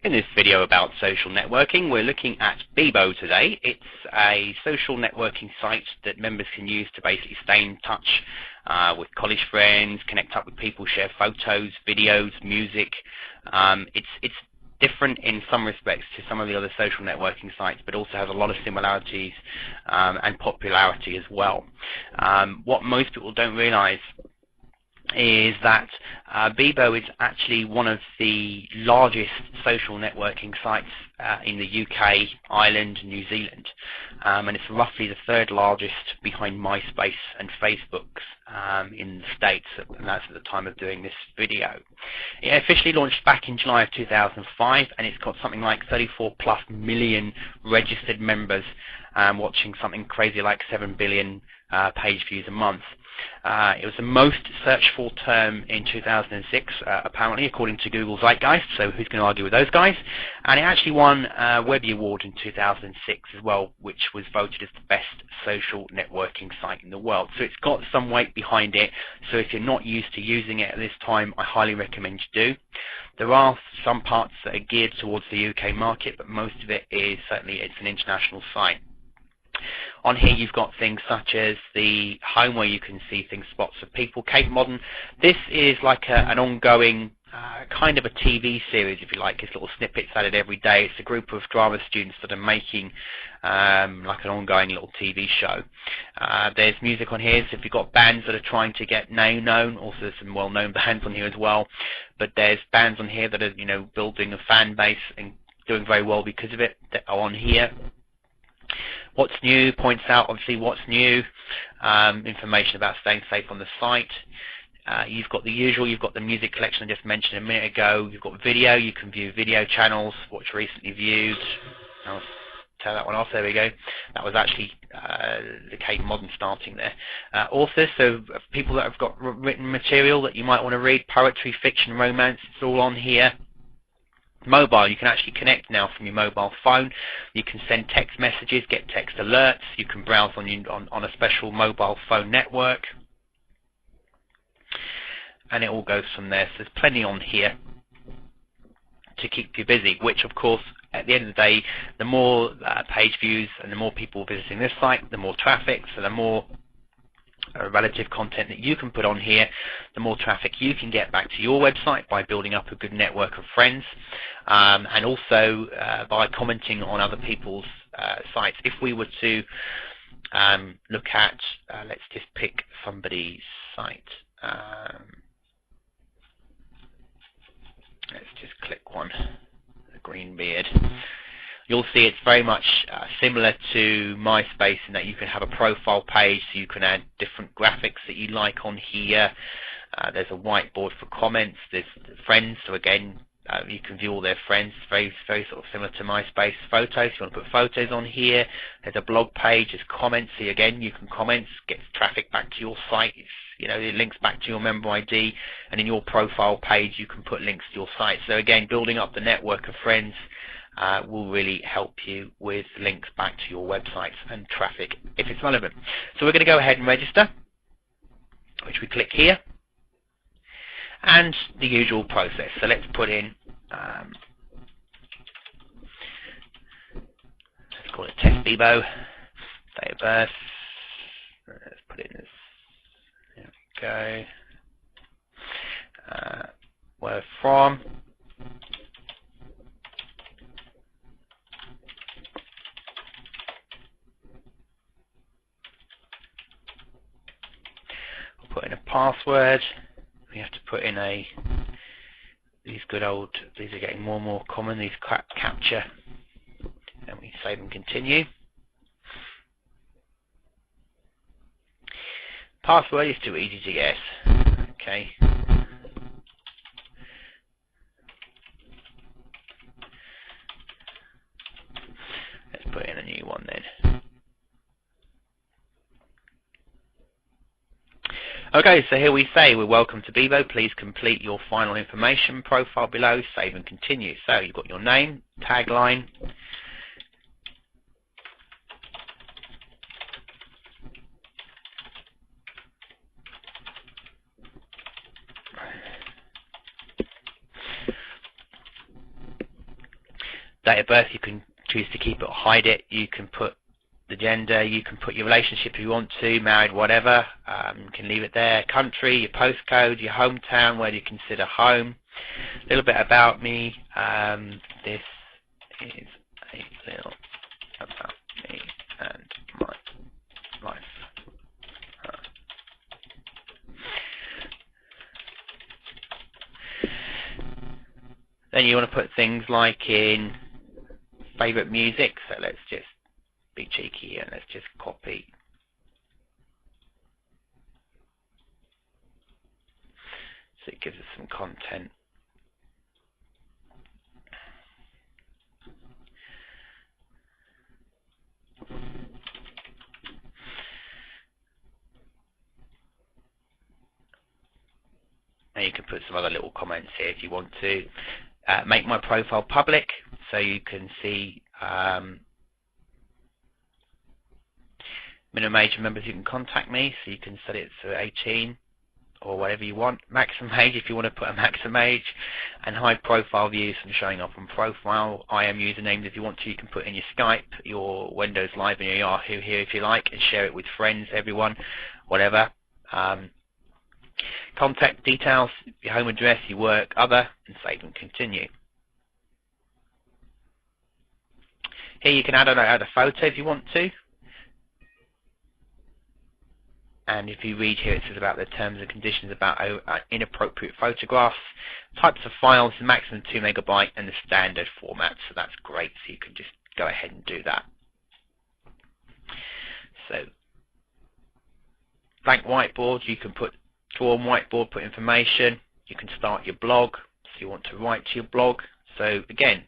In this video about social networking, we're looking at Bebo today. It's a social networking site that members can use to basically stay in touch with college friends, connect up with people, share photos, videos, music. It's different in some respects to some of the other social networking sites, but also has a lot of similarities and popularity as well. What most people don't realize is that Bebo is actually one of the largest social networking sites in the UK, Ireland, New Zealand, and it's roughly the third largest behind MySpace and Facebook in the States, and that's at the time of doing this video. It officially launched back in July of 2005, and it's got something like 34+ million registered members, watching something crazy like 7 billion page views a month. It was the most searched for term in 2006, apparently, according to Google Zeitgeist, so who's going to argue with those guys? And it actually won a Webby Award in 2006 as well, which was voted as the best social networking site in the world. So it's got some weight behind it, so if you're not used to using it at this time, I highly recommend you do. There are some parts that are geared towards the UK market, but most of it is certainly it's an international site. On here you've got things such as the home where you can see things, spots of people. Cape Modern, this is like an ongoing kind of a TV series, if you like. It's little snippets added every day. It's a group of drama students that are making like an ongoing little TV show. There's music on here, so if you've got bands that are trying to get known, also there's some well-known bands on here as well, but there's bands on here that are, you know, building a fan base and doing very well because of it, that are on here. What's new points out obviously what's new, information about staying safe on the site. You've got the usual, you've got the music collection I just mentioned a minute ago. You've got video, you can view video channels, watch recently viewed. I'll turn that one off, there we go. That was actually the Cape Modern starting there. Authors, so people that have got written material that you might want to read, poetry, fiction, romance, it's all on here. Mobile, you can actually connect now from your mobile phone. You can send text messages, get text alerts. You can browse on a special mobile phone network, and it all goes from there. So there's plenty on here to keep you busy, which of course at the end of the day, the more page views and the more people visiting this site, the more traffic, so the more relative content that you can put on here, the more traffic you can get back to your website by building up a good network of friends, and also by commenting on other people's sites. If we were to look at, let's just pick somebody's site. Let's just click one, the green beard. You'll see it's very much similar to MySpace in that you can have a profile page, so you can add different graphics that you like on here. There's a whiteboard for comments. There's friends, so again, you can view all their friends. It's very sort of similar to MySpace. Photos, you want to put photos on here. There's a blog page. There's comments. So again, you can comment, get traffic back to your site. You know, it links back to your member ID, and in your profile page, you can put links to your site. So again, building up the network of friends will really help you with links back to your websites and traffic if it's relevant. So we're going to go ahead and register, which we click here, and the usual process. So let's put in, let's call it Test Bebo, date of birth, let's put it in this, there we go, where from, put in a password. We have to put in these are getting more and more common, these captcha, and we save and continue. Password is too easy to guess. Okay. Let's put in a new one then. Okay, so here we say, we're welcome to Bebo. Please complete your final information profile below, save and continue. So you've got your name, tagline, Date of birth, you can choose to keep it or hide it. You can put the gender, you can put your relationship if you want to, married, whatever. You can leave it there. Country, your postcode, your hometown, where do you consider home. A little bit about me. This is a little about me and my life. Then you want to put things like in favourite music, so let's just be cheeky and let's just copy. So it gives us some content. And you can put some other little comments here if you want to. Make my profile public, so you can see minimum age of members who can contact me, so you can set it to 18 or whatever you want. Maximum age if you want to put a maximum age, and hide profile views from showing up on profile. IM usernames if you want to, you can put in your Skype, your Windows Live and your Yahoo here if you like, and share it with friends, everyone, whatever. Contact details, your home address, your work, other, and save and continue. Here you can add a photo if you want to. And if you read here, it says about the terms and conditions about inappropriate photographs. Types of files, the maximum 2 MB and the standard format. So that's great. So you can just go ahead and do that. So blank whiteboard, you can draw on whiteboard, put information. You can start your blog. So you want to write to your blog. So again,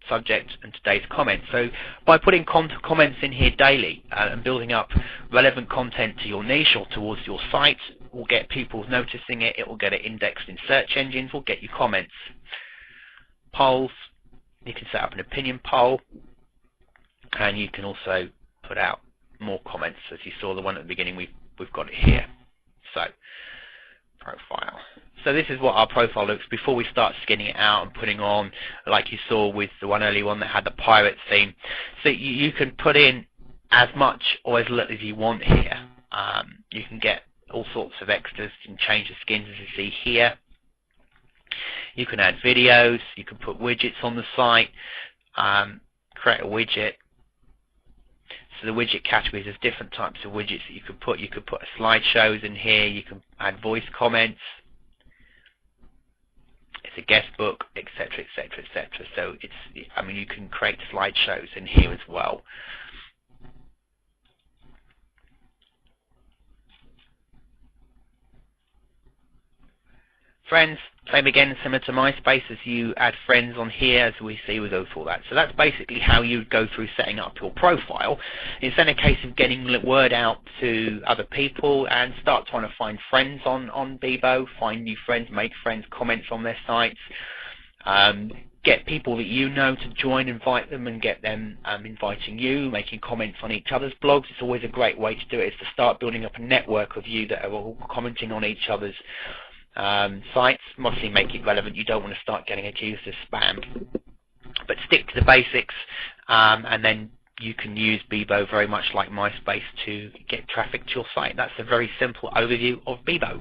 subject and today's comment. So by putting comments in here daily and building up relevant content to your niche or towards your site, will get people noticing it. It will get it indexed in search engines. Will get you comments. Polls, you can set up an opinion poll, and you can also put out more comments. As you saw the one at the beginning, we've got it here. So profile. So this is what our profile looks before we start skinning it out and putting on, like you saw with the one early one that had the pirate theme. So you can put in as much or as little as you want here. You can get all sorts of extras. You can change the skins as you see here. You can add videos. You can put widgets on the site. Create a widget. So the widget categories, there's different types of widgets that you could put. You could put slideshows in here. You can add voice comments. It's a guest book, etc., etc., etc. So I mean, you can create slideshows in here as well. Friends, same again, similar to MySpace, as you add friends on here, as we see, we go through all that. So that's basically how you go through setting up your profile. It's then a case of getting the word out to other people and start trying to find friends on Bebo, find new friends, make friends, comments on their sites, get people that you know to join, invite them, and get them inviting you, making comments on each other's blogs. It's always a great way to do it, is to start building up a network of you that are all commenting on each other's sites. Obviously make it relevant. You don't want to start getting accused of spam, but stick to the basics, and then you can use Bebo very much like MySpace to get traffic to your site. That's a very simple overview of Bebo.